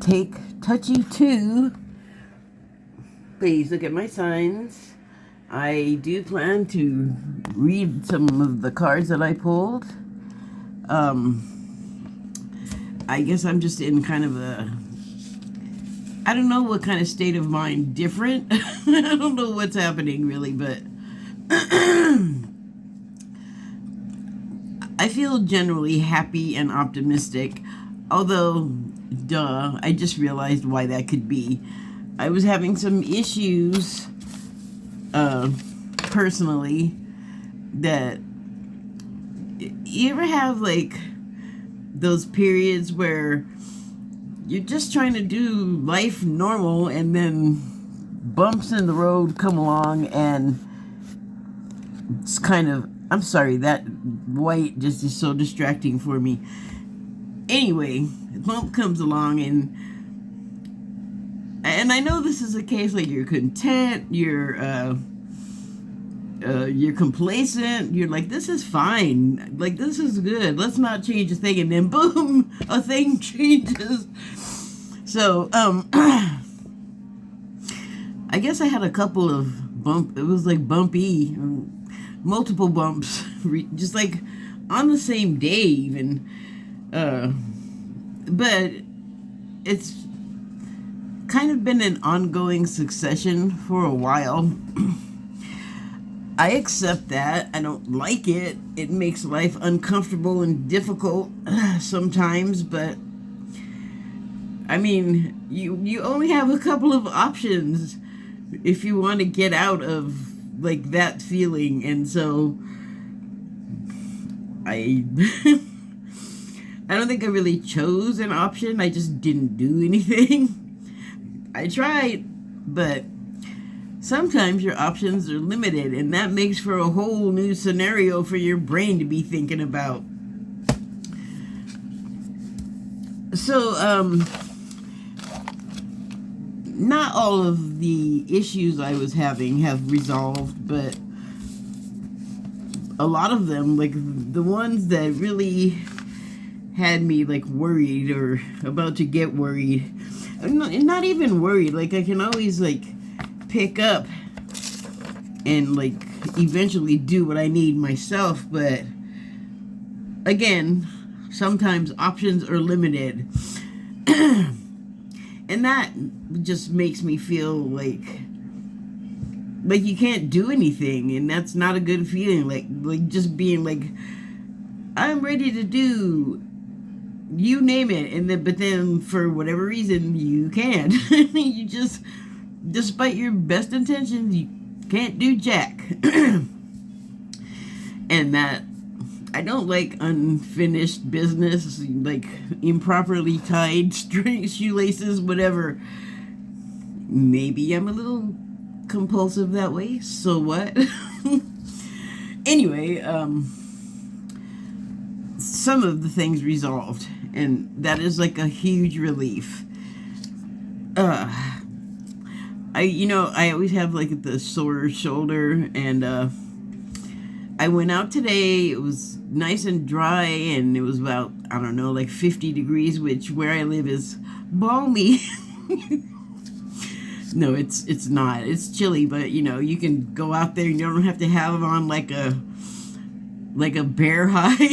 Take touchy 2. Please look at my signs. I do plan to read some of the cards that I pulled. I guess I'm just in kind of I don't know what kind of state of mind different. I don't know what's happening really, but I feel generally happy and optimistic. Although, I just realized why that could be. I was having some issues, personally, that you ever have like those periods where you're just trying to do life normal and then bumps in the road come along and it's kind of, I'm sorry, that white just is so distracting for me. Anyway, the bump comes along and I know this is a case like you're content, you're complacent, you're like, this is fine, like this is good, let's not change a thing, and then boom, a thing changes. So I guess I had a couple of it was like bumpy, multiple bumps, just like on the same day even, but it's kind of been an ongoing succession for a while. I accept that. I don't like it. It makes life uncomfortable and difficult sometimes, but I mean, you only have a couple of options if you want to get out of like that feeling, and so I I don't think I really chose an option. I just didn't do anything. I tried, but sometimes your options are limited, and that makes for a whole new scenario for your brain to be thinking about. So, not all of the issues I was having have resolved, but a lot of them, like the ones that really had me like worried or about to get worried, not even worried, like I can always like pick up and like eventually do what I need myself, but again, sometimes options are limited. And that just makes me feel like you can't do anything, and that's not a good feeling. Like just being like, I'm ready to do, you name it, and then but then for whatever reason you can't. You just, despite your best intentions, you can't do jack. And that, I don't like unfinished business, like improperly tied strings, shoelaces, whatever. Maybe I'm a little compulsive that way, so what? Anyway, some of the things resolved, and that is like a huge relief. I always have like the sore shoulder, and I went out today. It was nice and dry, and it was about, I don't know, like 50 degrees, which where I live is balmy. No, it's not. It's chilly, but you can go out there and you don't have to have on like a bear hide,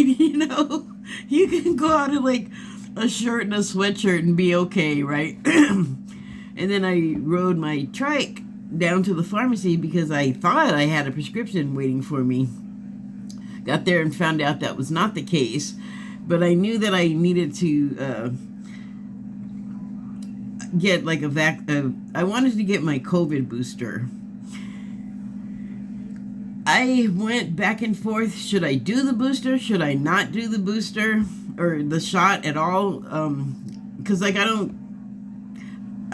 You can go out in like a shirt and a sweatshirt and be okay, right? And then I rode my trike down to the pharmacy because I thought I had a prescription waiting for me. Got there and found out that was not the case, but I knew that I needed to get like I wanted to get my COVID booster. I went back and forth. Should I do the booster? Should I not do the booster or the shot at all? Because like I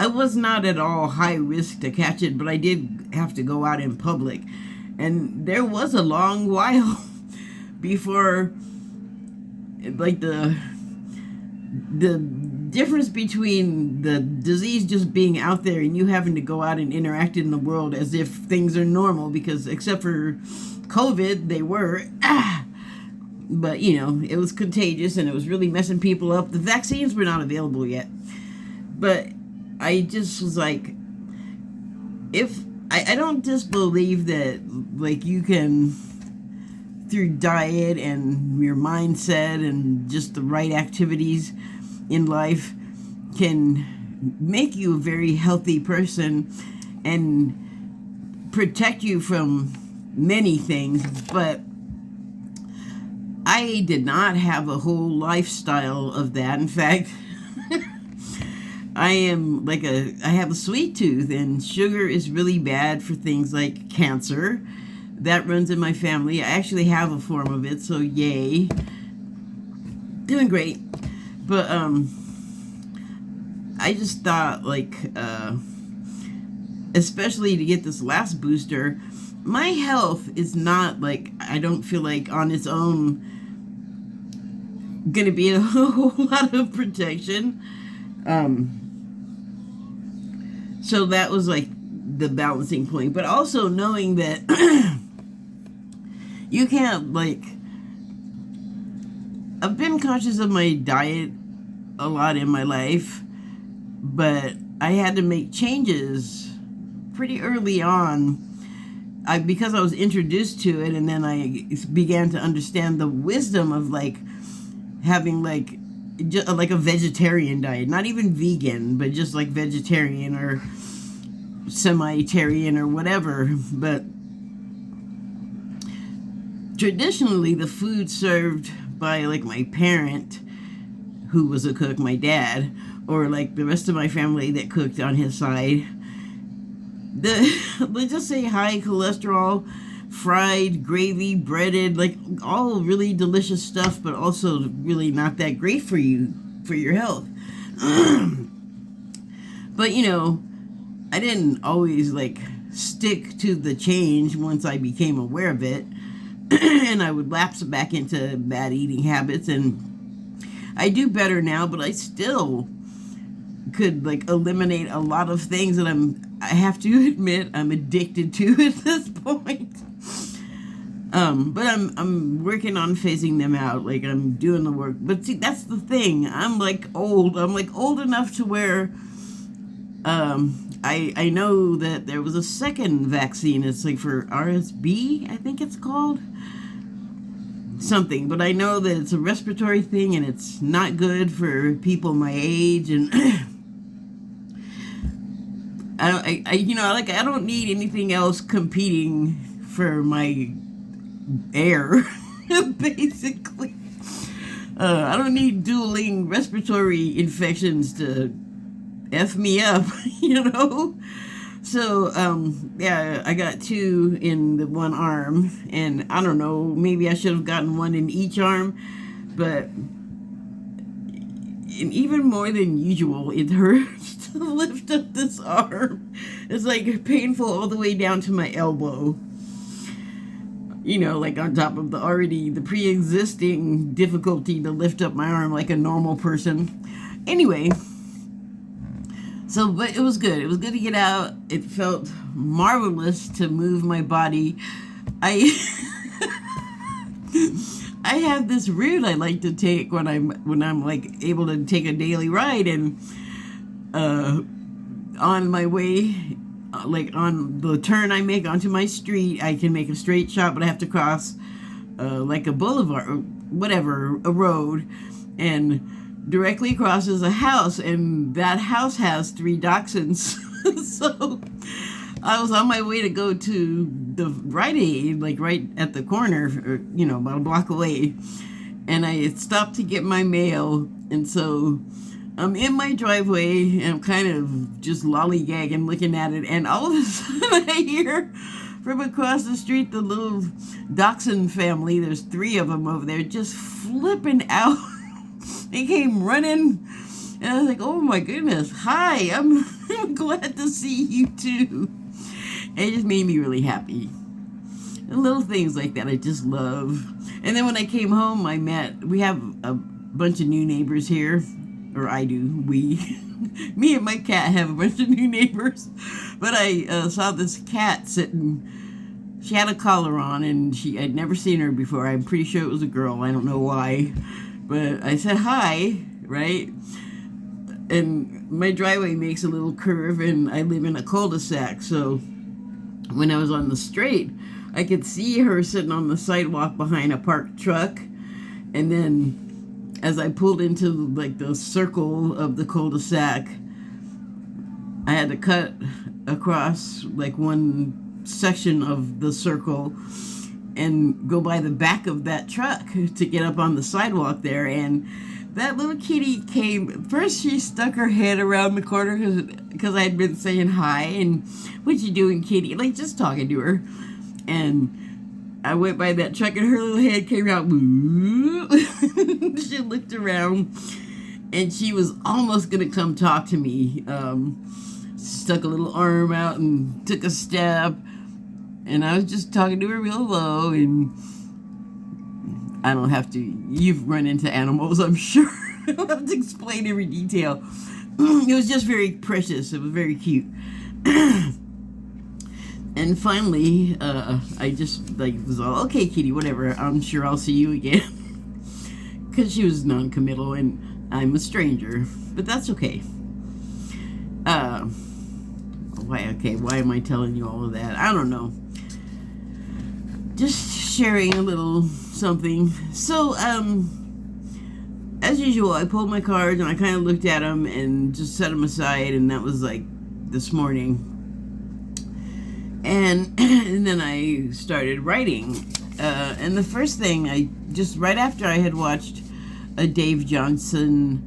was not at all high risk to catch it, but I did have to go out in public, and there was a long while before like the difference between the disease just being out there and you having to go out and interact in the world as if things are normal, because except for COVID, they were. But, it was contagious and it was really messing people up. The vaccines were not available yet. But I just was like, if I don't just believe that like you can, through diet and your mindset and just the right activities in life, can make you a very healthy person and protect you from many things. But I did not have a whole lifestyle of that. In fact, I have a sweet tooth, and sugar is really bad for things like cancer. That runs in my family. I actually have a form of it, so yay. Doing great. But I just thought, like, especially to get this last booster, my health is not, like, I don't feel like on its own gonna be a whole lot of protection. So that was like the balancing point. But also knowing that you can't, like, I've been conscious of my diet a lot in my life, but I had to make changes pretty early on. Because I was introduced to it, and then I began to understand the wisdom of, like, having, like, like a vegetarian diet, not even vegan, but just like vegetarian or semi-tarian or whatever. But traditionally, the food served by, like, my parent, who was a cook, my dad, or like the rest of my family that cooked on his side, let's just say high cholesterol, fried, gravy, breaded, like all really delicious stuff, but also really not that great for you, for your health. But I didn't always, like, stick to the change once I became aware of it. And I would lapse back into bad eating habits, and I do better now, but I still could, like, eliminate a lot of things that I have to admit I'm addicted to at this point. But I'm working on phasing them out. Like, I'm doing the work. But see, that's the thing. I'm like old enough to where I know that there was a second vaccine. It's like for RSV, I think it's called. Something, but I know that it's a respiratory thing and it's not good for people my age, and I don't need anything else competing for my air, basically. I don't need dueling respiratory infections to F me up, So, yeah, I got 2 in the one arm, and I don't know, maybe I should have gotten 1 in each arm, but even more than usual, it hurts to lift up this arm. It's like painful all the way down to my elbow. Like on top of the pre-existing difficulty to lift up my arm like a normal person. Anyway. So, but it was good. It was good to get out. It felt marvelous to move my body. I have this route I like to take when I'm like able to take a daily ride, and on my way, like on the turn I make onto my street, I can make a straight shot, but I have to cross like a boulevard or whatever, a road, and directly crosses a house, and that house has 3 dachshunds. So I was on my way to go to the Rite Aid, like right at the corner, or, about a block away, and I stopped to get my mail, and so I'm in my driveway, and I'm kind of just lollygagging looking at it, and all of a sudden I hear from across the street the little dachshund family, there's 3 of them over there, just flipping out. They came running, and I was like, oh my goodness, hi, I'm glad to see you too. And it just made me really happy. And little things like that I just love. And then when I came home, we have a bunch of new neighbors here, or I do, me and my cat have a bunch of new neighbors. But I saw this cat sitting, she had a collar on, and I'd never seen her before. I'm pretty sure it was a girl, I don't know why. But I said hi, right? And my driveway makes a little curve, and I live in a cul-de-sac, so when I was on the straight, I could see her sitting on the sidewalk behind a parked truck. And then as I pulled into like the circle of the cul-de-sac, I had to cut across like one section of the circle and go by the back of that truck to get up on the sidewalk there. And that little kitty came. First, she stuck her head around the corner because I had been saying hi and what you doing, kitty? Like just talking to her. And I went by that truck and her little head came out. She looked around and she was almost gonna come talk to me. Stuck a little arm out and took a step. And I was just talking to her real low, and I don't have to. You've run into animals, I'm sure. I don't have to explain every detail. It was just very precious. It was very cute. And finally, I just like was all, okay, kitty, whatever. I'm sure I'll see you again. Because she was non-committal, and I'm a stranger. But that's okay. Why am I telling you all of that? I don't know. Just sharing a little something. So, as usual, I pulled my cards and I kind of looked at them and just set them aside, and that was like this morning. And then I started writing. And the first thing, just right after I had watched a Dave Johnson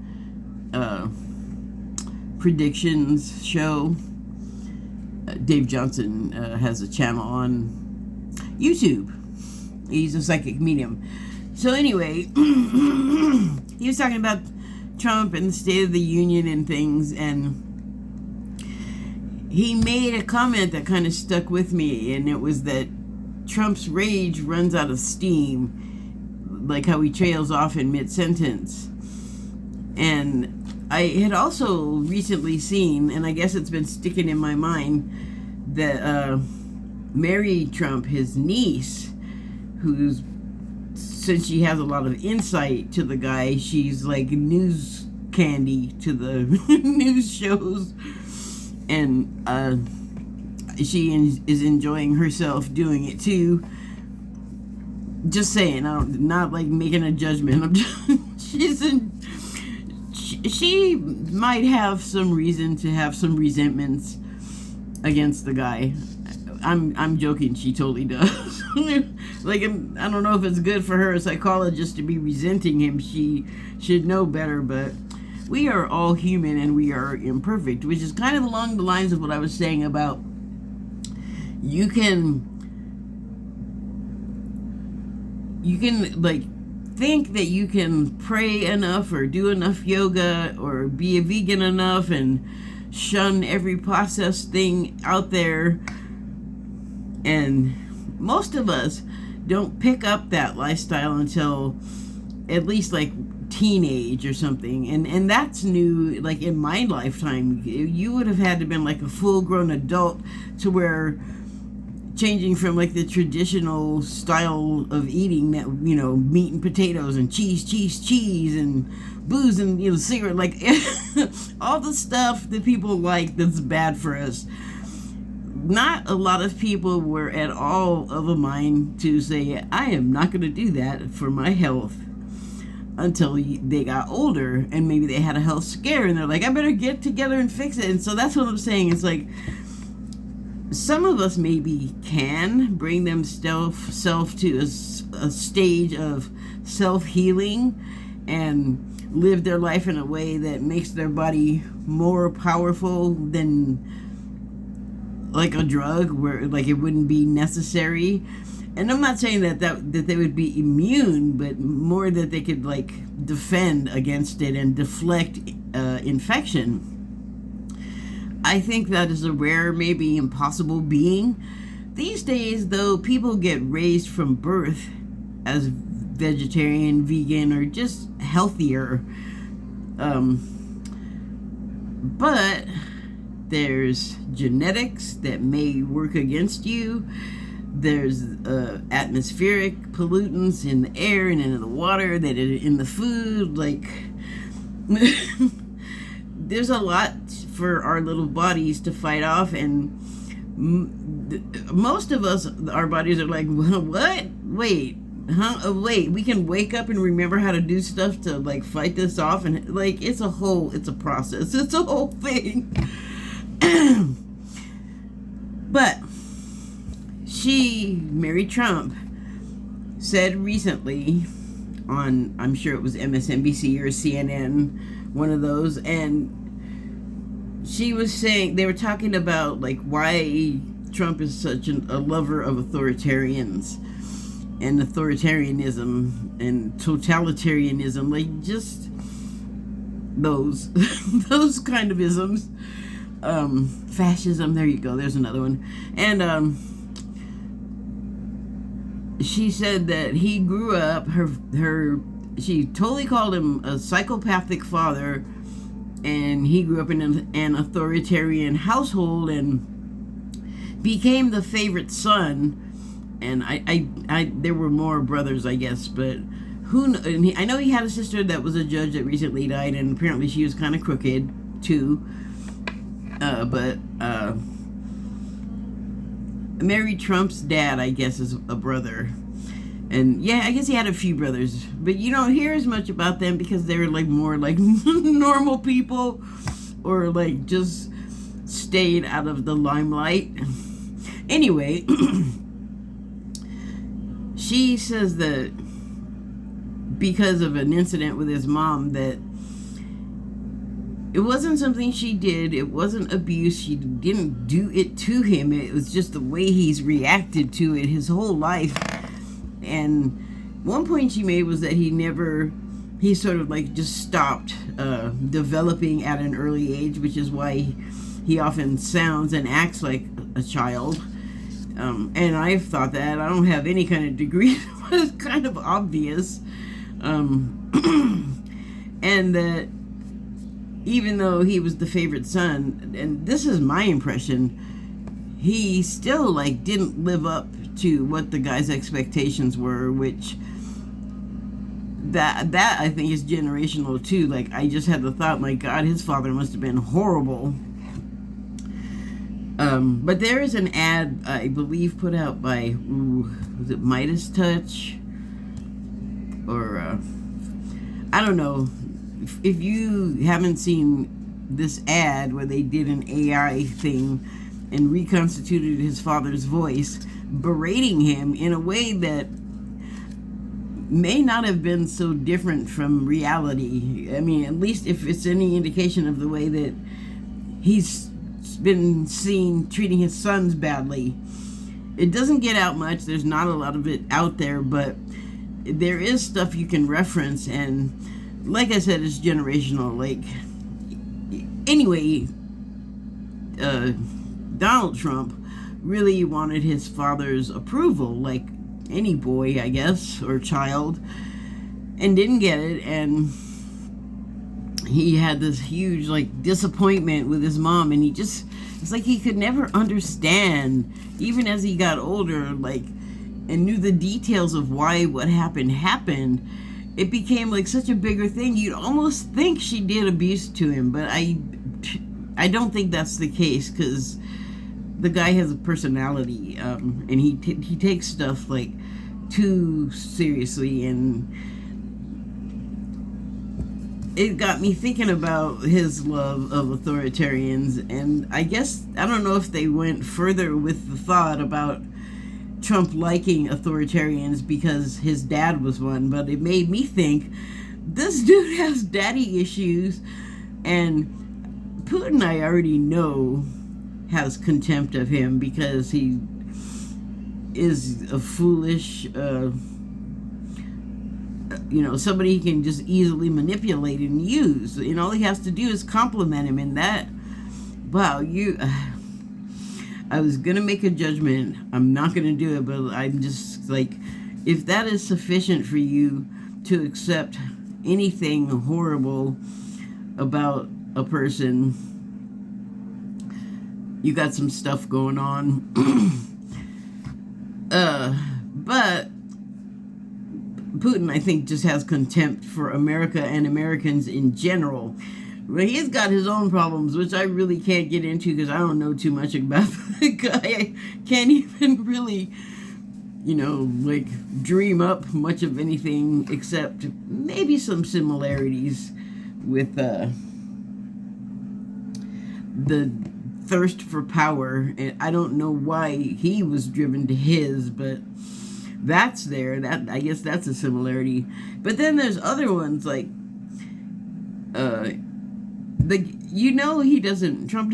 predictions show. Dave Johnson has a channel on YouTube. He's a psychic medium. So anyway, he was talking about Trump and the State of the Union and things, and he made a comment that kind of stuck with me, and it was that Trump's rage runs out of steam, like how he trails off in mid-sentence. And I had also recently seen, and I guess it's been sticking in my mind, that Mary Trump, his niece, who's, since she has a lot of insight to the guy, she's like news candy to the news shows, and she is enjoying herself doing it too. Just saying, I'm not like making a judgment. I'm just, she might have some reason to have some resentments against the guy. I'm joking. She totally does. Like, I don't know if it's good for her, a psychologist, to be resenting him. She should know better, but we are all human and we are imperfect, which is kind of along the lines of what I was saying about you can like think that you can pray enough or do enough yoga or be a vegan enough and shun every processed thing out there, and most of us don't pick up that lifestyle until at least like teenage or something, and that's new. Like in my lifetime, you would have had to been like a full-grown adult to where changing from like the traditional style of eating that, you know, meat and potatoes and cheese and booze and, you know, cigarette, like all the stuff that people like that's bad for us. Not a lot of people were at all of a mind to say, I am not going to do that for my health, until they got older and maybe they had a health scare and they're like, I better get together and fix it. And so that's what I'm saying. It's like some of us maybe can bring themselves to a stage of self-healing and live their life in a way that makes their body more powerful than like a drug, where like it wouldn't be necessary. And I'm not saying that they would be immune, but more that they could like defend against it and deflect infection. I think that is a rare, maybe impossible being. These days, though, people get raised from birth as vegetarian, vegan, or just healthier. But there's genetics that may work against you. There's atmospheric pollutants in the air and in the water that are in the food. Like, there's a lot for our little bodies to fight off, and most of us, our bodies are like, what? Wait, huh? Wait, we can wake up and remember how to do stuff to like fight this off, and like it's a process, it's a whole thing. But Mary Trump, said recently on, I'm sure it was MSNBC or CNN, one of those, and she was saying, they were talking about like why Trump is such a lover of authoritarians and authoritarianism and totalitarianism, like just those those kind of isms. Fascism, there you go, there's another one. And she said that he grew up, she totally called him a psychopathic father, and he grew up in an authoritarian household and became the favorite son. And I there were more brothers, I guess, but I know he had a sister that was a judge that recently died, and apparently she was kind of crooked too. But Mary Trump's dad, I guess, is a brother. And yeah, I guess he had a few brothers, but you don't hear as much about them because they're like more like normal people, or like just stayed out of the limelight. Anyway, she says that because of an incident with his mom, that it wasn't something she did, it wasn't abuse, she didn't do it to him, it was just the way he's reacted to it his whole life. And one point she made was that he sort of like just stopped developing at an early age, which is why he often sounds and acts like a child. And I've thought that. I don't have any kind of degree, but it's kind of obvious. And that even though he was the favorite son, and this is my impression, he still like didn't live up to what the guy's expectations were, which that I think is generational too. Like, I just had the thought, my God, his father must have been horrible. But there is an ad, I believe, put out by, was it Midas Touch? Or, I don't know. If you haven't seen this ad where they did an AI thing and reconstituted his father's voice, berating him in a way that may not have been so different from reality. I mean, at least if it's any indication of the way that he's been seen treating his sons badly. It doesn't get out much. There's not a lot of it out there, but there is stuff you can reference, and like I said, it's generational. Like, anyway, Donald Trump really wanted his father's approval, like any boy, I guess, or child, and didn't get it, and he had this huge like disappointment with his mom, and it's like he could never understand, even as he got older, like, and knew the details of why what happened. It became like such a bigger thing. You'd almost think she did abuse to him, but I don't think that's the case, because the guy has a personality, and he takes stuff like too seriously, and it got me thinking about his love of authoritarians. And I guess, I don't know if they went further with the thought about Trump liking authoritarians because his dad was one, but it made me think, this dude has daddy issues, and Putin, I already know, has contempt of him because he is a foolish, somebody he can just easily manipulate and use. And all he has to do is compliment him. And that, wow, I was going to make a judgment. I'm not going to do it, but I'm just like, if that is sufficient for you to accept anything horrible about a person, you got some stuff going on. But Putin, I think, just has contempt for America and Americans in general, Well, he's got his own problems, which I really can't get into because I don't know too much about the guy. I can't even really, like dream up much of anything except maybe some similarities with the thirst for power. And I don't know why he was driven to his, but that's there. That, I guess that's a similarity. But then there's other ones like he doesn't, Trump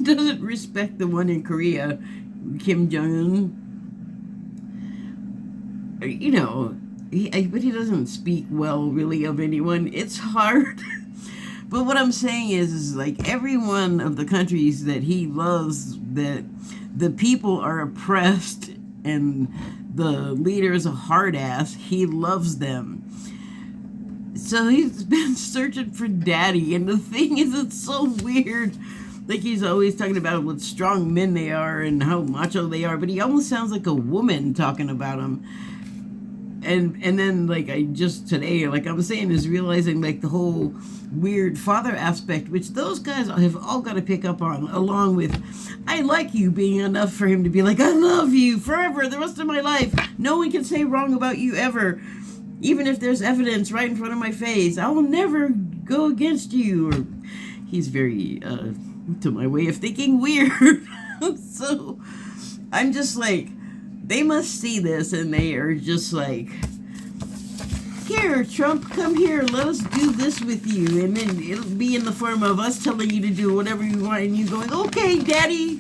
doesn't respect the one in Korea, Kim Jong-un. But he doesn't speak well really of anyone. It's hard. But what I'm saying is like every one of the countries that he loves, that the people are oppressed and the leader is a hard ass, he loves them. So he's been searching for daddy, and the thing is, it's so weird. Like, he's always talking about what strong men they are and how macho they are, but he almost sounds like a woman talking about them. And then, like, I just today, like I'm saying, is realizing, like, the whole weird father aspect, which those guys have all got to pick up on, along with, I like you being enough for him to be like, I love you forever, the rest of my life. No one can say wrong about you ever. Even if there's evidence right in front of my face, I will never go against you. Or he's very, to my way of thinking, weird. So I'm just like, they must see this and they are just like, here, Trump, come here, let us do this with you. And then it'll be in the form of us telling you to do whatever you want and you going, okay, daddy.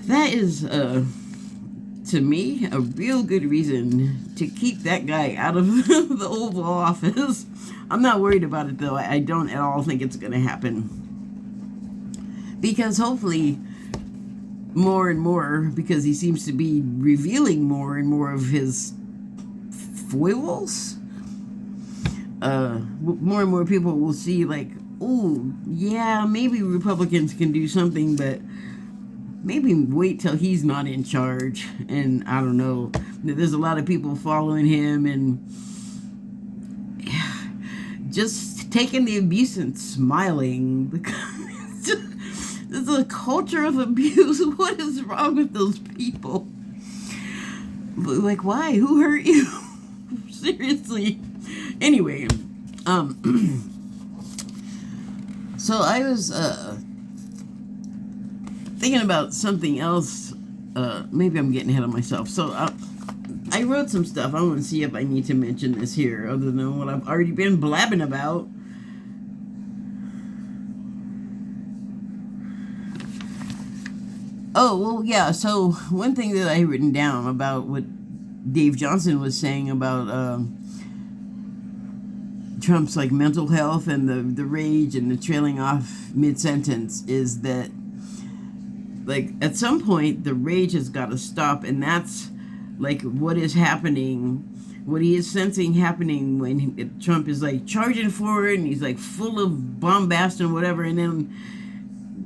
That is, to me, a real good reason to keep that guy out of the Oval Office. I'm not worried about it, though. I don't at all think it's going to happen. Because hopefully, more and more, because he seems to be revealing more and more of his foibles, more and more people will see, like, oh, yeah, maybe Republicans can do something, but maybe wait till he's not in charge. And I don't know. There's a lot of people following him and just taking the abuse and smiling. There's a culture of abuse. What is wrong with those people? Like, why? Who hurt you? Seriously. Anyway, so I was thinking about something else. Maybe I'm getting ahead of myself. So I wrote some stuff. I want to see if I need to mention this here, other than what I've already been blabbing about. Oh, well, yeah. So one thing that I had written down about what Dave Johnson was saying about Trump's like mental health and the rage and the trailing off mid-sentence is that, like, at some point the rage has got to stop, and that's like what is happening, what he is sensing happening when Trump is like charging forward and he's like full of bombast and whatever, and then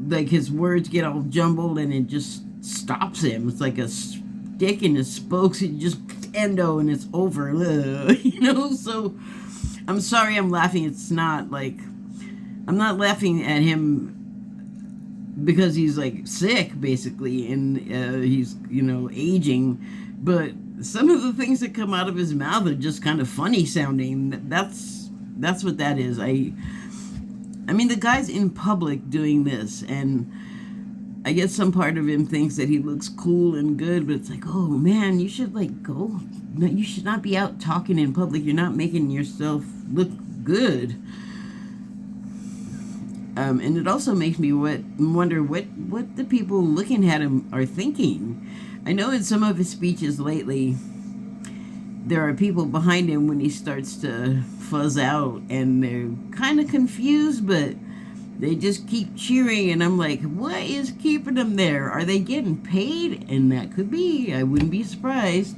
like his words get all jumbled and it just stops him. It's like a stick in his spokes. It just endo and it's over. So I'm sorry I'm laughing. It's not like, I'm not laughing at him because he's like sick basically and he's aging, but some of the things that come out of his mouth are just kind of funny sounding. That's what that is. I mean, the guy's in public doing this, and I guess some part of him thinks that he looks cool and good, but it's like, oh man, you should like go. No, you should not be out talking in public. You're not making yourself look good. And it also makes me wonder what the people looking at him are thinking. I know in some of his speeches lately, there are people behind him when he starts to fuzz out, and they're kind of confused, but they just keep cheering, and I'm like, what is keeping them there? Are they getting paid? And that could be. I wouldn't be surprised.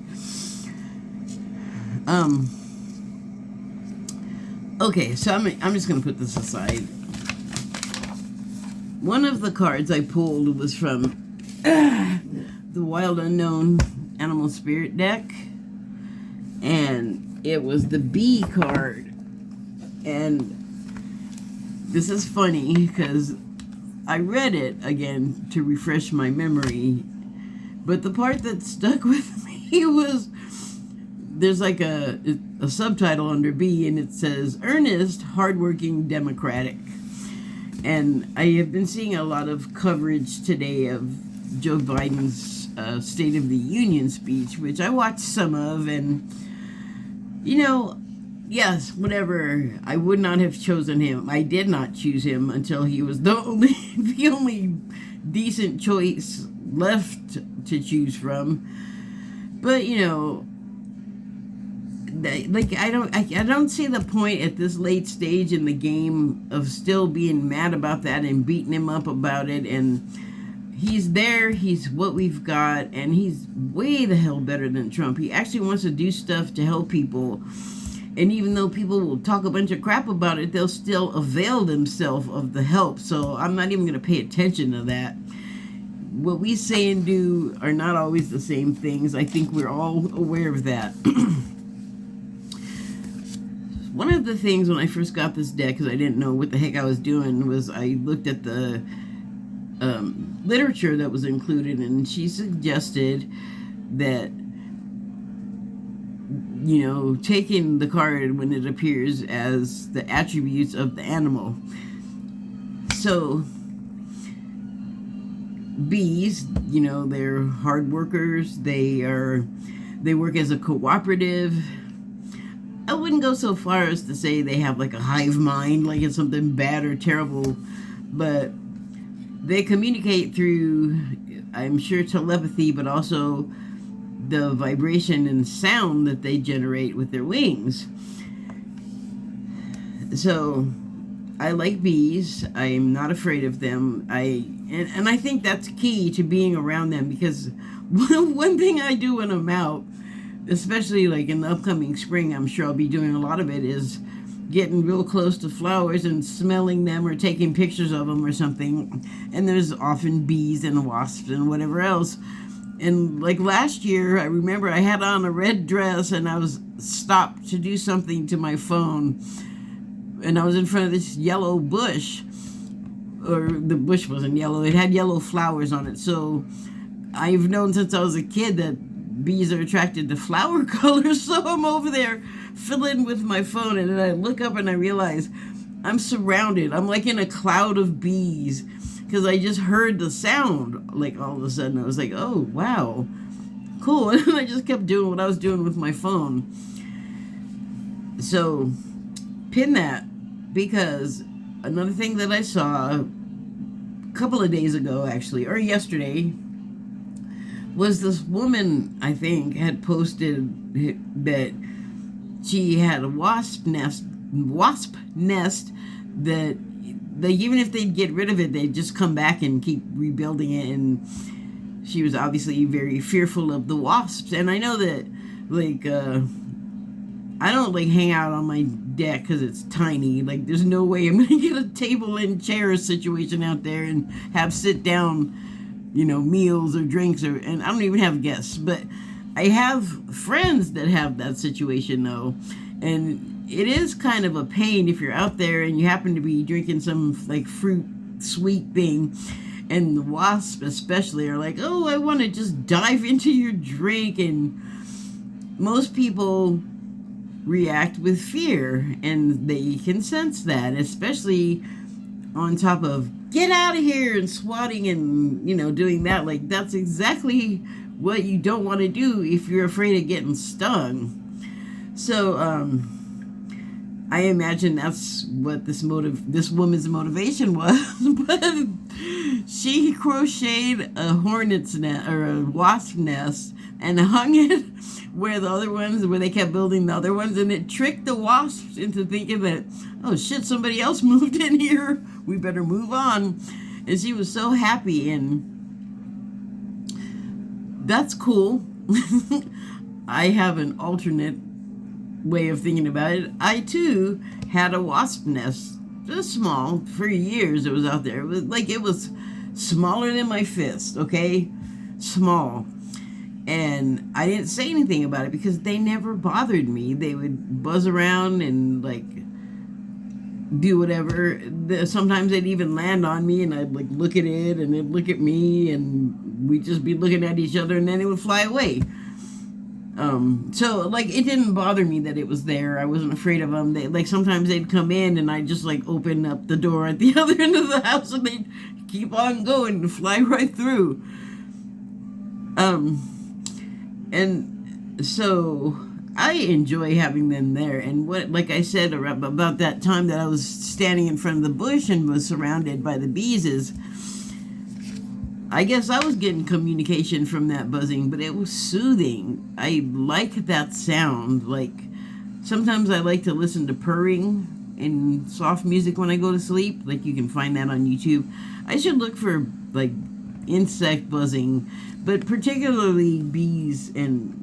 Okay, so I'm just going to put this aside. One of the cards I pulled was from the Wild Unknown Animal Spirit deck, and it was the B card. And this is funny because I read it again to refresh my memory, but the part that stuck with me was there's like a subtitle under B, and it says earnest, hardworking, democratic. And I have been seeing a lot of coverage today of Joe Biden's State of the Union speech, which I watched some of, and yes, whatever. I would not have chosen him. I did not choose him until he was the only decent choice left to choose from. But I don't see the point at this late stage in the game of still being mad about that and beating him up about it. And he's there, he's what we've got, and he's way the hell better than Trump. He actually wants to do stuff to help people. And even though people will talk a bunch of crap about it, they'll still avail themselves of the help. So I'm not even going to pay attention to that. What we say and do are not always the same things. I think we're all aware of that. One of the things when I first got this deck, because I didn't know what the heck I was doing, was I looked at the literature that was included, and she suggested that taking the card when it appears as the attributes of the animal. So bees, they're hard workers. They work as a cooperative. I wouldn't go so far as to say they have like a hive mind, like it's something bad or terrible, but they communicate through, I'm sure, telepathy, but also the vibration and sound that they generate with their wings. So I like bees. I'm not afraid of them. And I think that's key to being around them, because one thing I do when I'm out, especially like in the upcoming spring, I'm sure I'll be doing a lot of it, is getting real close to flowers and smelling them or taking pictures of them or something. And there's often bees and wasps and whatever else. And like last year, I remember I had on a red dress and I was stopped to do something to my phone. And I was in front of this yellow bush. Or the bush wasn't yellow, it had yellow flowers on it. So I've known since I was a kid that bees are attracted to flower colors. So I'm over there fiddling with my phone, and then I look up and I realize I'm surrounded. I'm like in a cloud of bees, because I just heard the sound. Like all of a sudden I was like, oh wow, cool. And I just kept doing what I was doing with my phone. So pin that, because another thing that I saw a couple of days ago, actually, or yesterday, was this woman, I think, had posted that she had a wasp nest that even if they'd get rid of it, they'd just come back and keep rebuilding it. And she was obviously very fearful of the wasps. And I know that, like, I don't like hang out on my deck because it's tiny. Like, there's no way I'm gonna get a table and chair situation out there and have sit down, meals or drinks, and I don't even have guests. But I have friends that have that situation though, and it is kind of a pain if you're out there and you happen to be drinking some like fruit sweet thing, and the wasps especially are like, oh, I want to just dive into your drink. And most people react with fear, and they can sense that, especially on top of get out of here and swatting and doing that. Like, that's exactly what you don't want to do if you're afraid of getting stung. So I imagine that's what this woman's motivation was. But she crocheted a hornet's nest or a wasp nest and hung it where they kept building the other ones, and it tricked the wasps into thinking that, oh shit, somebody else moved in here, we better move on. And she was so happy, and that's cool. I have an alternate way of thinking about it. I too had a wasp nest, just small, for years. It was out there. It was smaller than my fist, okay? Small. And I didn't say anything about it because they never bothered me. They would buzz around and do whatever. Sometimes they'd even land on me, and I'd like look at it, and it'd look at me, and we'd just be looking at each other, and then it would fly away. So like it didn't bother me that it was there. I wasn't afraid of them. They, like sometimes they'd come in, and I'd just like open up the door at the other end of the house, and they'd keep on going and fly right through. And so I enjoy having them there. And what, like I said about that time that I was standing in front of the bush and was surrounded by the bees, is I guess I was getting communication from that buzzing, but it was soothing. I like that sound. Like sometimes I like to listen to purring and soft music when I go to sleep. Like you can find that on YouTube. I should look for like insect buzzing, but particularly bees, and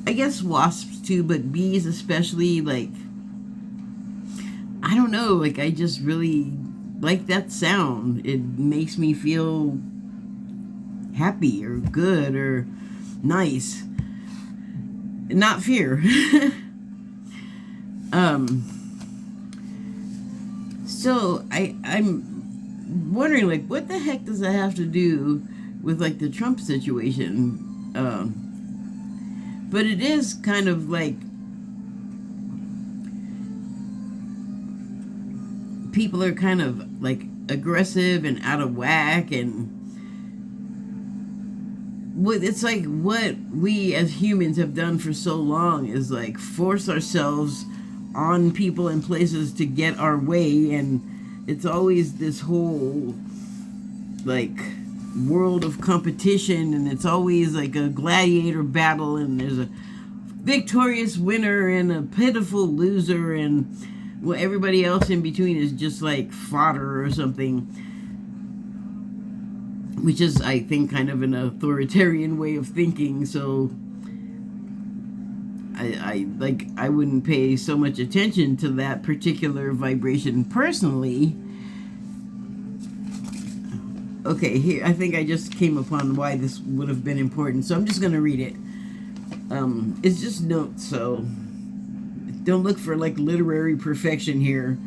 I guess wasps too, but bees especially. Like I don't know, like I just really like that sound. It makes me feel happy or good or nice, not fear. So I'm wondering, like, what the heck does that have to do with like the Trump situation? But it is kind of like people are kind of like aggressive and out of whack, and it's like what we as humans have done for so long is like force ourselves on people and places to get our way, and it's always this whole like world of competition, and it's always like a gladiator battle, and there's a victorious winner and a pitiful loser, and well, everybody else in between is just like fodder or something, which is, I think, kind of an authoritarian way of thinking. So I wouldn't pay so much attention to that particular vibration personally. Okay, here, I think I just came upon why this would have been important, so I'm just going to read it. It's just notes, so don't look for like literary perfection here.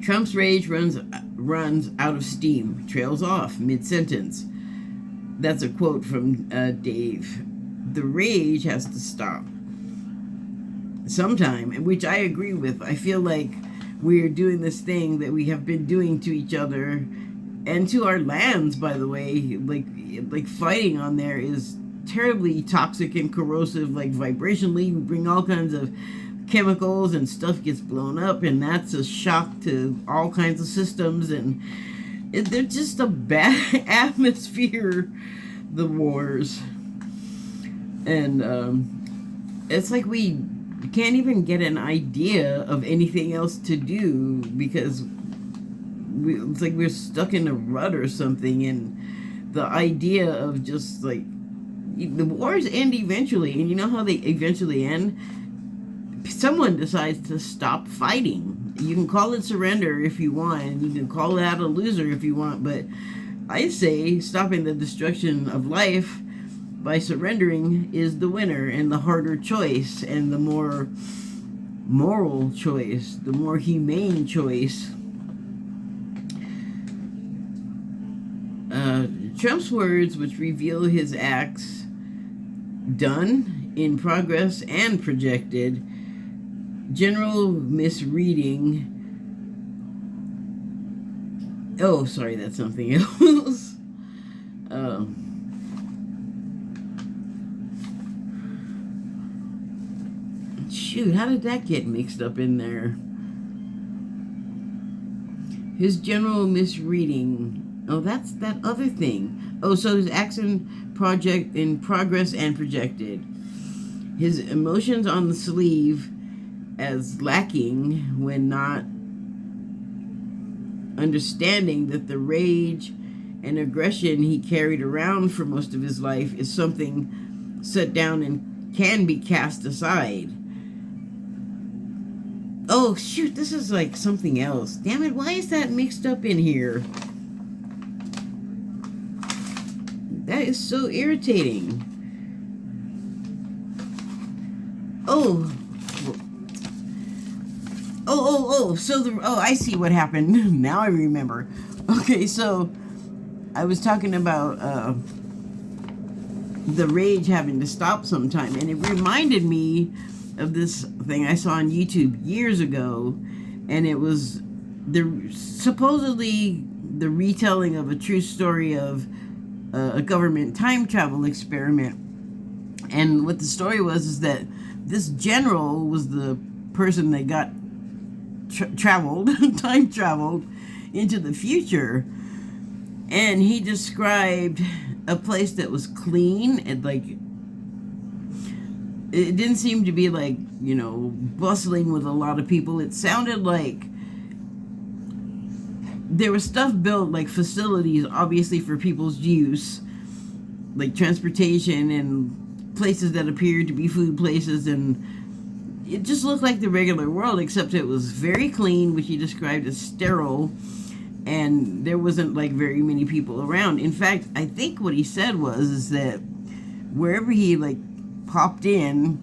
Trump's rage runs out of steam, trails off mid-sentence. That's a quote from Dave. The rage has to stop sometime, which I agree with. I feel like we're doing this thing that we have been doing to each other and to our lands, by the way. Like fighting on there is terribly toxic and corrosive. Like vibrationally, we bring all kinds of chemicals, and stuff gets blown up, and that's a shock to all kinds of systems, and they're just a bad atmosphere, the wars. And it's like we can't even get an idea of anything else to do, because it's like we're stuck in a rut or something, and the idea of just like the wars end eventually, and you know how they eventually end? Someone decides to stop fighting. You can call it surrender if you want, and you can call it out a loser if you want, but I say stopping the destruction of life by surrendering is the winner, and the harder choice, and the more moral choice, the more humane choice. Trump's words, which reveal his acts done, in progress, and projected. General misreading. Oh, sorry, that's something else. Shoot, how did that get mixed up in there? His general misreading. Oh, that's that other thing. Oh, so his action project in progress and projected. His emotions on the sleeve as lacking when not understanding that the rage and aggression he carried around for most of his life is something set down and can be cast aside. Oh, shoot, this is like something else. Damn it, why is that mixed up in here? That is so irritating. Oh. I see what happened. Now I remember. Okay, so I was talking about the rage having to stop sometime, and it reminded me of this thing I saw on YouTube years ago, and it was supposedly the retelling of a true story of a government time travel experiment. And what the story was is that this general was the person that got time traveled into the future, and he described a place that was clean and like it didn't seem to be like, bustling with a lot of people. It sounded like there was stuff built, like facilities, obviously for people's use, like transportation and places that appeared to be food places, and it just looked like the regular world, except it was very clean, which he described as sterile, and there wasn't like very many people around. In fact, I think what he said is that wherever he like popped in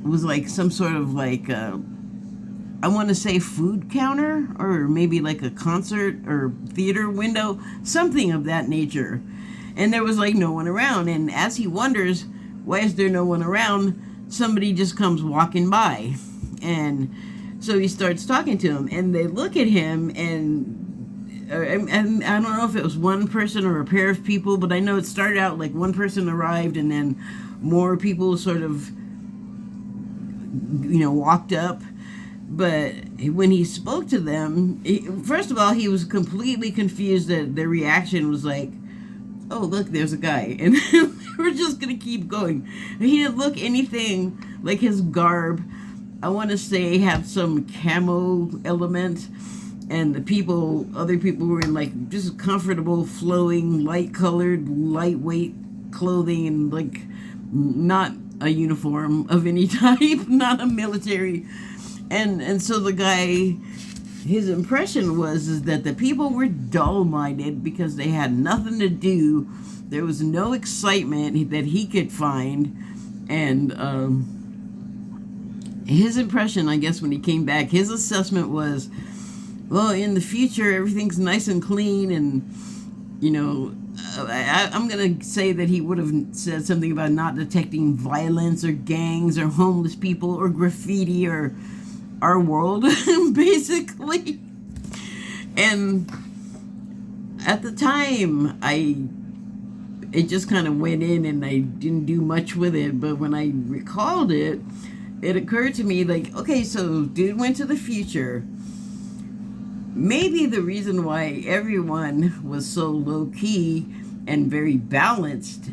was like some sort of like I want to say food counter, or maybe like a concert or theater window, something of that nature. And there was like no one around, and as he wonders why is there no one around, somebody just comes walking by. And so he starts talking to them, and they look at him, and I don't know if it was one person or a pair of people, but I know it started out like one person arrived, and then more people sort of, walked up. But when he spoke to them, first of all, he was completely confused that their reaction was like, oh, look, there's a guy. And we're just going to keep going. He didn't look anything like his garb. I want to say had some camo element, and other people were in like just comfortable, flowing, light-colored, lightweight clothing, and like not a uniform of any type, not a military. And so the guy, his impression is that the people were dull-minded because they had nothing to do. There was no excitement that he could find, and his impression, I guess, when he came back, his assessment was, well, in the future, everything's nice and clean, and, I'm going to say that he would have said something about not detecting violence or gangs or homeless people or graffiti or our world, basically. And at the time, it just kind of went in, and I didn't do much with it. But when I recalled it, it occurred to me, like, okay, so dude went to the future. Maybe the reason why everyone was so low-key and very balanced,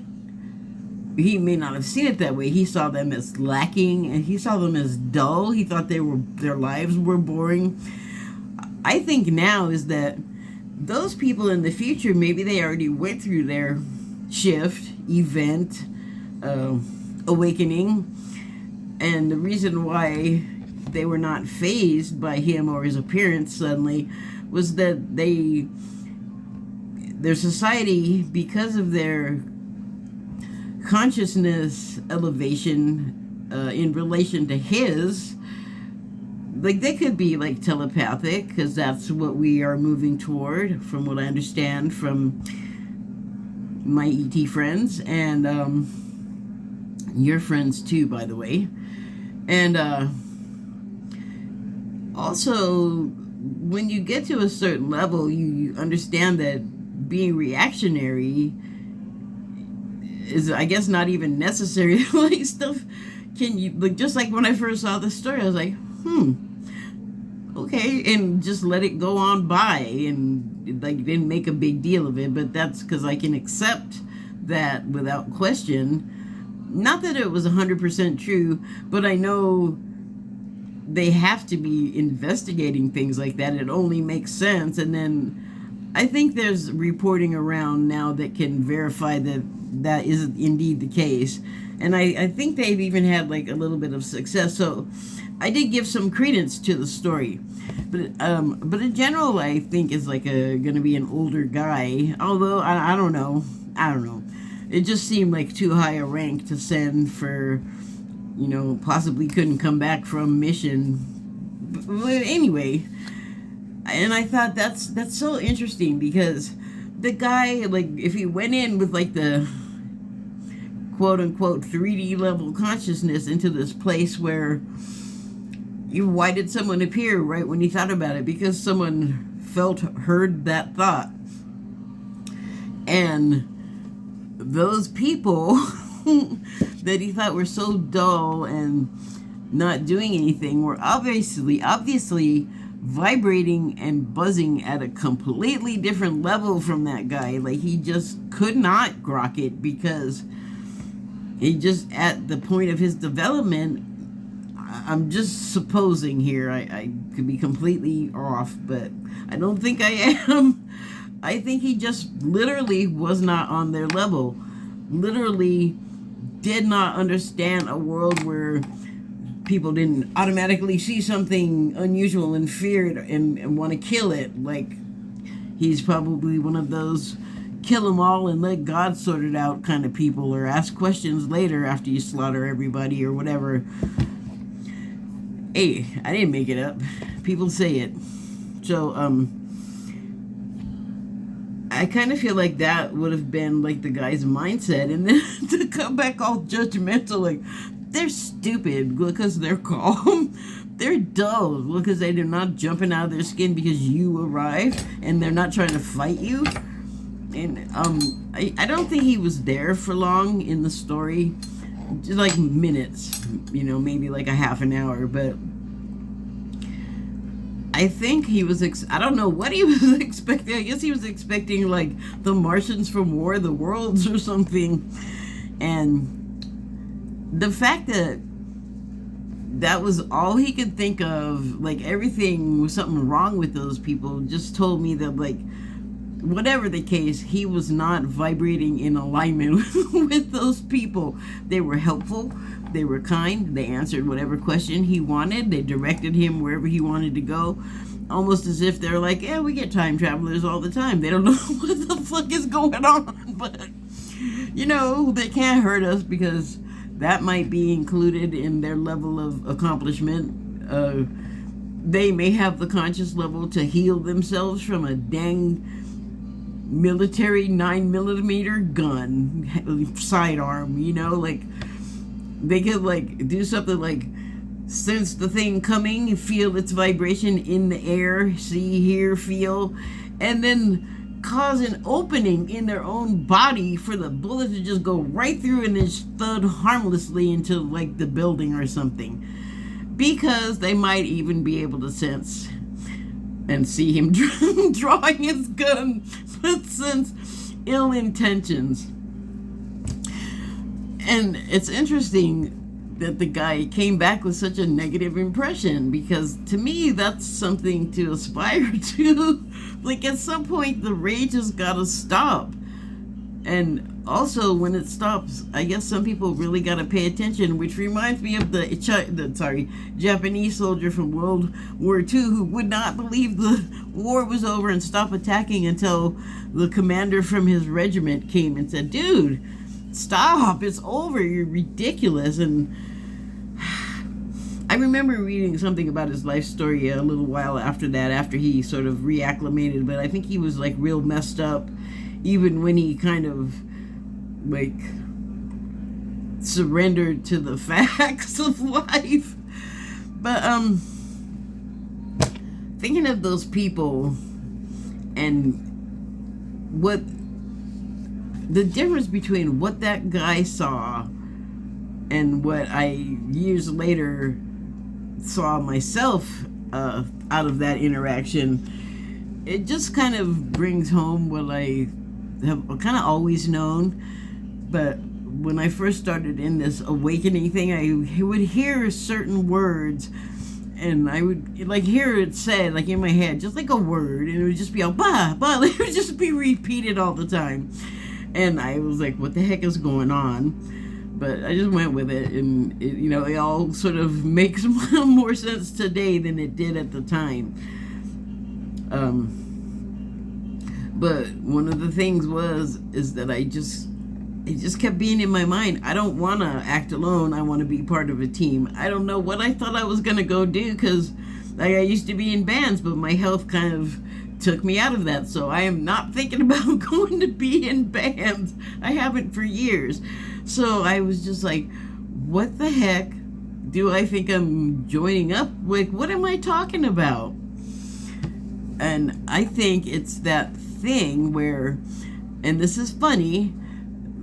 he may not have seen it that way. He saw them as lacking, and he saw them as dull. He thought their lives were boring. I think now is that those people in the future, maybe they already went through their shift, event, awakening, and the reason why they were not fazed by him or his appearance suddenly was that their society, because of their consciousness elevation in relation to his, like they could be like telepathic, because that's what we are moving toward, from what I understand from my ET friends, and your friends too, by the way. And also, when you get to a certain level, you understand that being reactionary is, I guess, not even necessary. Like, stuff just like when I first saw the story, I was like, okay, and just let it go on by, and like didn't make a big deal of it. But that's because I can accept that without question. Not that it was 100% true, but I know they have to be investigating things like that. It only makes sense. And then I think there's reporting around now that can verify that is indeed the case. And I think they've even had like a little bit of success. So I did give some credence to the story. But in general, I think is like going to be an older guy. Although I don't know. It just seemed like too high a rank to send for, possibly couldn't come back from mission But anyway, and I thought that's so interesting because the guy, like, if he went in with like the quote unquote 3D level consciousness into this place where why did someone appear right when he thought about it? Because someone heard that thought. And those people that he thought were so dull and not doing anything were obviously vibrating and buzzing at a completely different level from that guy. Like, he just could not grok it because he just, at the point of his development, I'm just supposing here, I could be completely off, but I don't think I am. I think he just literally was not on their level. Literally did not understand a world where people didn't automatically see something unusual and fear it and want to kill it. Like, he's probably one of those kill them all and let God sort it out kind of people, or ask questions later after you slaughter everybody or whatever. Hey, I didn't make it up. People say it. So, I kind of feel like that would have been like the guy's mindset, and then to come back all judgmental, like, they're stupid because they're calm. They're dull because they're not jumping out of their skin because you arrived, and they're not trying to fight you. And I don't think he was there for long in the story, just like minutes, maybe like a half an hour, but I think he was, I don't know what he was expecting. I guess he was expecting like the Martians from War of the Worlds or something. And the fact that that was all he could think of, like everything was something wrong with those people, just told me that, like, whatever the case, he was not vibrating in alignment with those people. They were helpful. They were kind. They answered whatever question he wanted. They directed him wherever he wanted to go. Almost as if they're like, yeah, we get time travelers all the time. They don't know what the fuck is going on. But, they can't hurt us because that might be included in their level of accomplishment. They may have the conscious level to heal themselves from a dang military 9mm gun sidearm, like they could like do something like sense the thing coming, feel its vibration in the air, see, hear, feel, and then cause an opening in their own body for the bullet to just go right through and then thud harmlessly into like the building or something, because they might even be able to sense and see him drawing his gun with sense ill intentions. And it's interesting that the guy came back with such a negative impression, because to me that's something to aspire to. Like, at some point the rage has got to stop, and also when it stops, I guess some people really got to pay attention, which reminds me of the Japanese soldier from World War II who would not believe the war was over and stop attacking until the commander from his regiment came and said, dude, stop, it's over, you're ridiculous. And I remember reading something about his life story a little while after that, after he sort of reacclimated, but I think he was like real messed up even when he kind of like surrendered to the facts of life. But thinking of those people and what the difference between what that guy saw and what I years later saw myself out of that interaction, it just kind of brings home what I have kind of always known. But when I first started in this awakening thing, I would hear certain words, and I would like hear it said like in my head, just like a word, and it would just be all bah bah. It would just be repeated all the time, and I was like, what the heck is going on? But I just went with it, and it all sort of makes more sense today than it did at the time. But one of the things is that it just kept being in my mind. I don't want to act alone. I want to be part of a team. I don't know what I thought I was going to go do, because Like, I used to be in bands, but my health kind of took me out of that. So I am not thinking about going to be in bands. I haven't for years. So I was just like, what the heck do I think I'm joining up with? What am I talking about? And I think it's that thing where, and this is funny,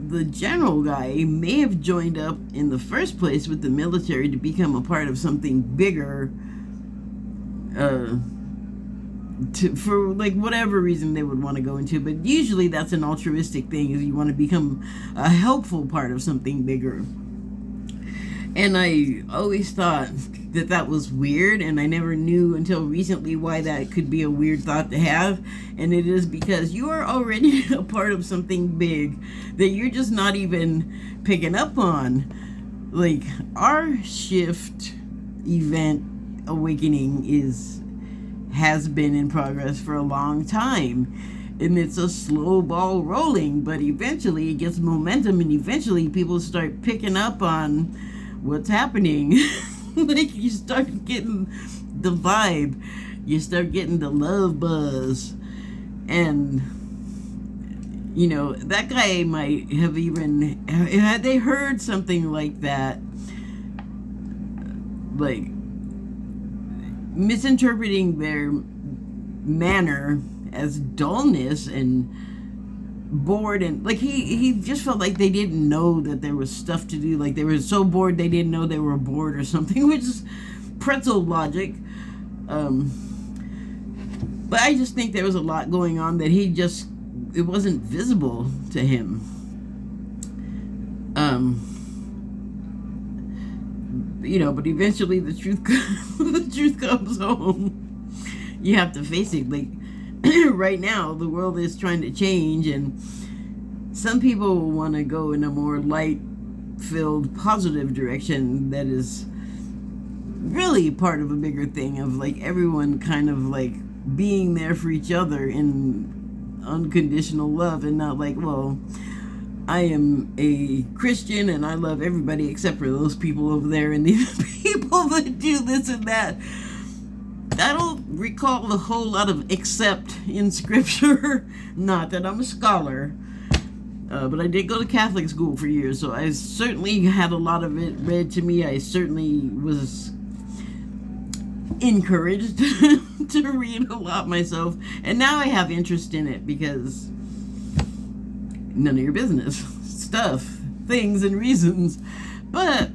the general guy may have joined up in the first place with the military to become a part of something bigger, for like whatever reason they would want to go into. But usually that's an altruistic thing, is you want to become a helpful part of something bigger. And I always thought that that was weird, and I never knew until recently why that could be a weird thought to have. And it is because you are already a part of something big that you're just not even picking up on. Like, our shift event awakening has been in progress for a long time, and it's a slow ball rolling, but eventually it gets momentum, and eventually people start picking up on what's happening. Like, you start getting the vibe, you start getting the love buzz, and you know, that guy might have even, had they heard something like that, like misinterpreting their manner as dullness and bored, and like he just felt like they didn't know that there was stuff to do, like they were so bored they didn't know they were bored or something, which is pretzel logic. But I just think there was a lot going on that it wasn't visible to him. You know, but eventually the truth the truth comes home. You have to face it. Like, right now the world is trying to change, and some people want to go in a more light filled positive direction that is really part of a bigger thing of like everyone kind of like being there for each other in unconditional love, and not like, well, I am a Christian and I love everybody except for those people over there and these people that do this and that. I don't recall a whole lot of "except" in scripture. Not that I'm a scholar, but I did go to Catholic school for years, so I certainly had a lot of it read to me. I certainly was encouraged to read a lot myself, and now I have interest in it because none of your business stuff, things, and reasons. But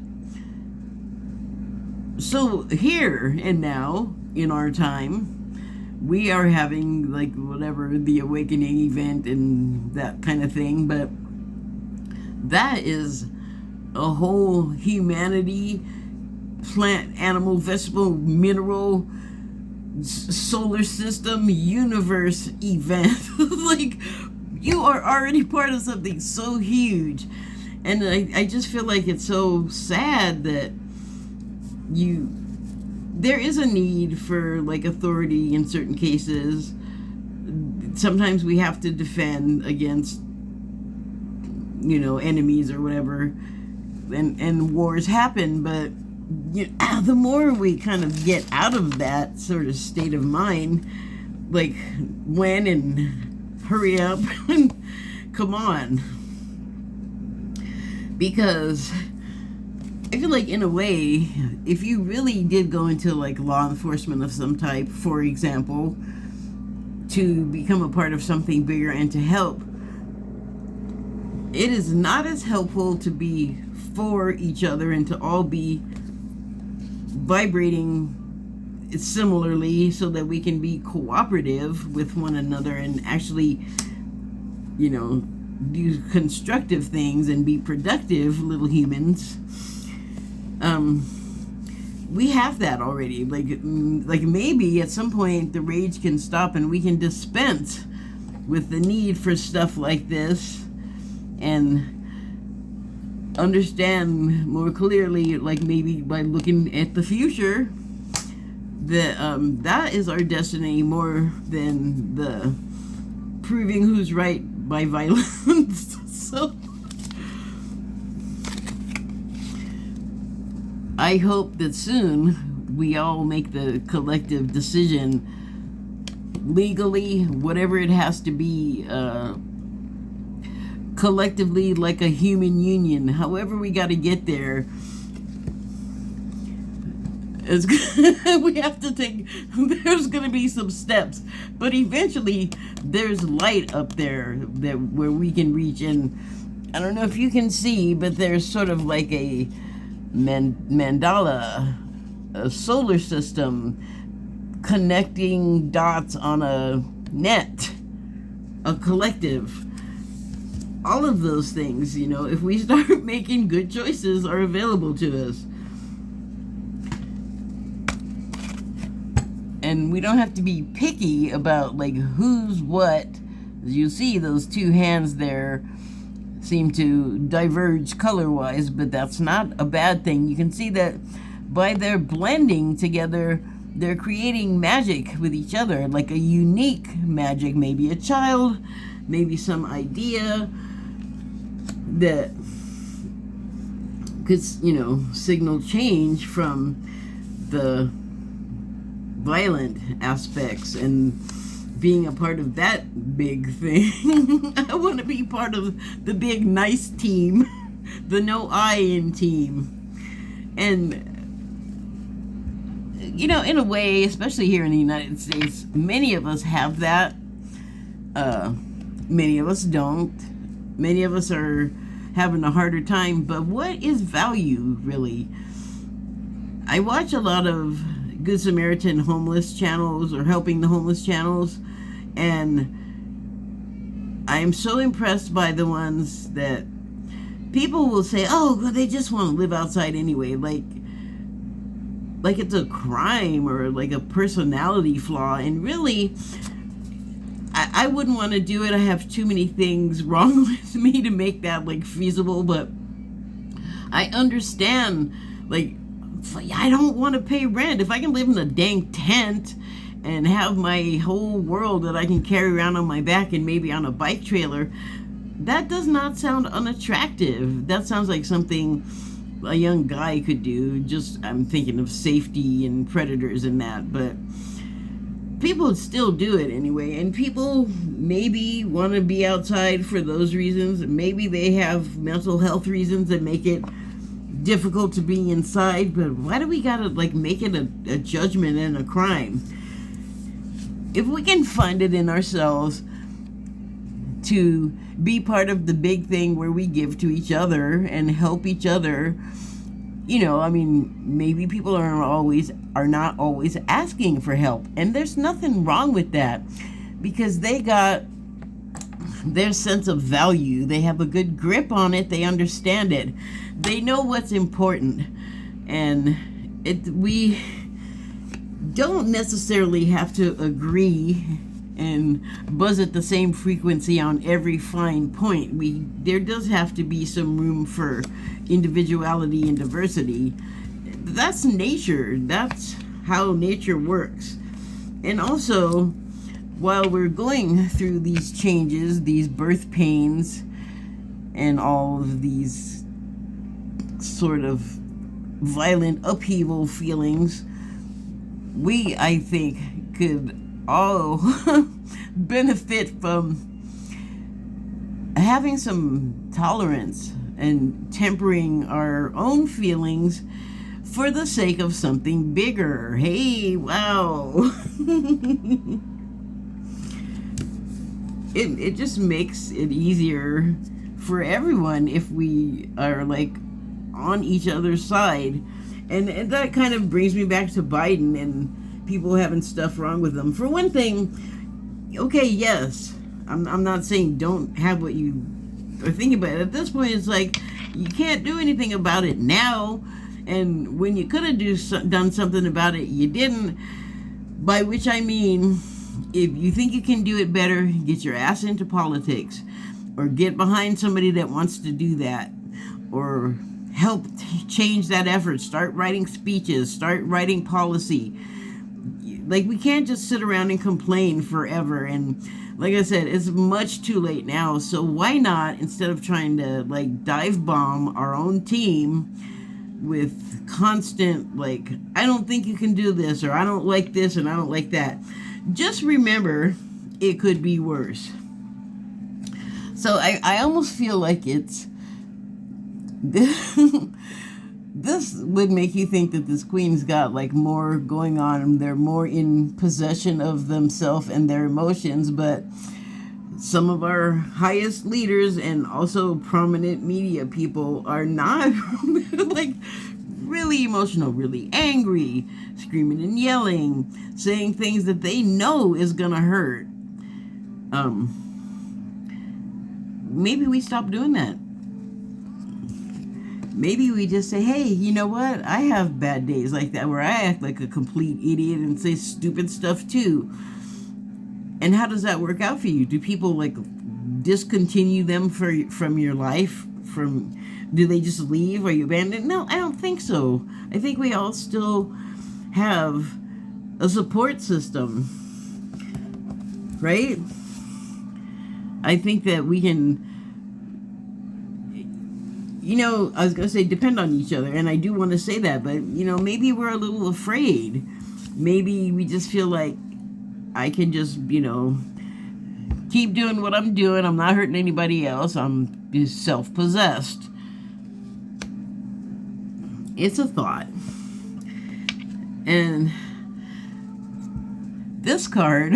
so here and now, in our time, we are having like whatever the awakening event and that kind of thing, but that is a whole humanity, plant, animal, vegetable, mineral, solar system, universe event. Like, you are already part of something so huge, and I just feel like it's so sad that there is a need for like authority in certain cases. Sometimes we have to defend against, you know, enemies or whatever, and wars happen, but the more we kind of get out of that sort of state of mind, like, when and hurry up and come on, because I feel like in a way, if you really did go into like law enforcement of some type, for example, to become a part of something bigger and to help, it is not as helpful to be for each other and to all be vibrating similarly so that we can be cooperative with one another and actually, you know, do constructive things and be productive little humans. We have that already. Like maybe at some point the rage can stop and we can dispense with the need for stuff like this and understand more clearly, like maybe by looking at the future, that that is our destiny more than the proving who's right by violence. So I hope that soon we all make the collective decision legally, whatever it has to be, collectively, like a human union. However we got to get there, we have to take, there's going to be some steps, but eventually there's light up there that where we can reach. And I don't know if you can see, but there's sort of like a mandala, a solar system connecting dots on a net, a collective. All of those things, you know, if we start making good choices, are available to us. And we don't have to be picky about like who's what. As you see, those two hands there seem to diverge color-wise, but that's not a bad thing. You can see that by their blending together, they're creating magic with each other, like a unique magic, maybe a child, maybe some idea that could, you know, signal change from the violent aspects and being a part of that big thing. I want to be part of the big nice team, the no I in team. And you know, in a way, especially here in the United States, many of us have that. Many of us don't. Many of us are having a harder time. But what is value, really? I watch a lot of Good Samaritan homeless channels or helping the homeless channels, and I am so impressed by the ones that people will say, oh, well, they just want to live outside anyway, like it's a crime or like a personality flaw. And really, I wouldn't want to do it. I have too many things wrong with me to make that like feasible. But I understand, like, I don't want to pay rent. If I can live in a dang tent and have my whole world that I can carry around on my back and maybe on a bike trailer, that does not sound unattractive. That sounds like something a young guy could do. Just, I'm thinking of safety and predators and that, but people still do it anyway. And people maybe want to be outside for those reasons. Maybe they have mental health reasons that make it difficult to be inside. But why do we gotta like make it a judgment and a crime? If we can find it in ourselves to be part of the big thing where we give to each other and help each other, you know, I mean, maybe people are not always asking for help, and there's nothing wrong with that, because they got their sense of value. They have a good grip on it. They understand it. They know what's important, and we don't necessarily have to agree and buzz at the same frequency on every fine point. There does have to be some room for individuality and diversity. That's nature. That's how nature works. And also, while we're going through these changes, these birth pains, and all of these sort of violent upheaval feelings, we, I think, could all benefit from having some tolerance and tempering our own feelings for the sake of something bigger. Hey, wow. It just makes it easier for everyone if we are like on each other's side. And that kind of brings me back to Biden and people having stuff wrong with them. For one thing, okay, yes, I'm not saying don't have what you are thinking about. At this point, it's like you can't do anything about it now, and when you could have done something about it, you didn't. By which I mean, if you think you can do it better, get your ass into politics, or get behind somebody that wants to do that, or help change that effort. Start writing speeches, start writing policy. Like, we can't just sit around and complain forever. And like I said, it's much too late now. So why not, instead of trying to like dive bomb our own team, with constant, like, I don't think you can do this, or I don't like this, and I don't like that. Just remember, it could be worse. So I almost feel like it's this would make you think that this queen's got like more going on, and they're more in possession of themselves and their emotions. But some of our highest leaders and also prominent media people are not like really emotional, really angry, screaming and yelling, saying things that they know is gonna hurt. Maybe we stop doing that. Maybe we just say, hey, you know what? I have bad days like that where I act like a complete idiot and say stupid stuff too. And how does that work out for you? Do people like discontinue them from your life? Do they just leave? Are you abandoned? No, I don't think so. I think we all still have a support system, right? I think that we can, I was going to say depend on each other, and I do want to say that, but, maybe we're a little afraid. Maybe we just feel like I can just, keep doing what I'm doing. I'm not hurting anybody else. I'm just self-possessed. It's a thought. And this card,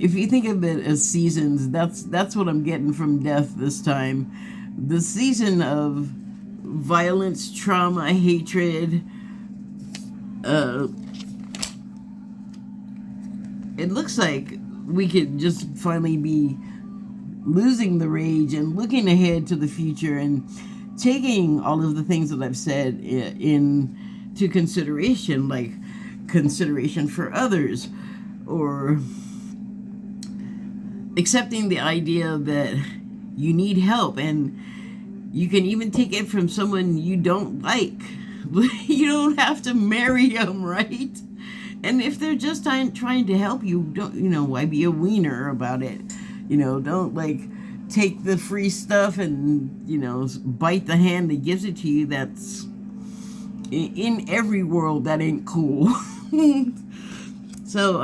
if you think of it as seasons, that's what I'm getting from death this time. The season of violence, trauma, hatred. It looks like we could just finally be losing the rage and looking ahead to the future and taking all of the things that I've said into consideration, like consideration for others, or accepting the idea that you need help, and you can even take it from someone you don't like. You don't have to marry them, right? And if they're just trying to help you, don't, why be a wiener about it? Don't like take the free stuff and, bite the hand that gives it to you. That's in every world, that ain't cool. So,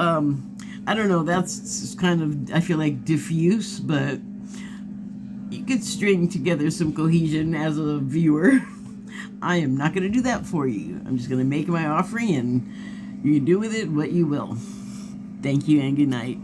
I don't know, that's kind of, I feel like, diffuse, but you could string together some cohesion as a viewer. I am not going to do that for you. I'm just going to make my offering, and you do with it what you will. Thank you and good night.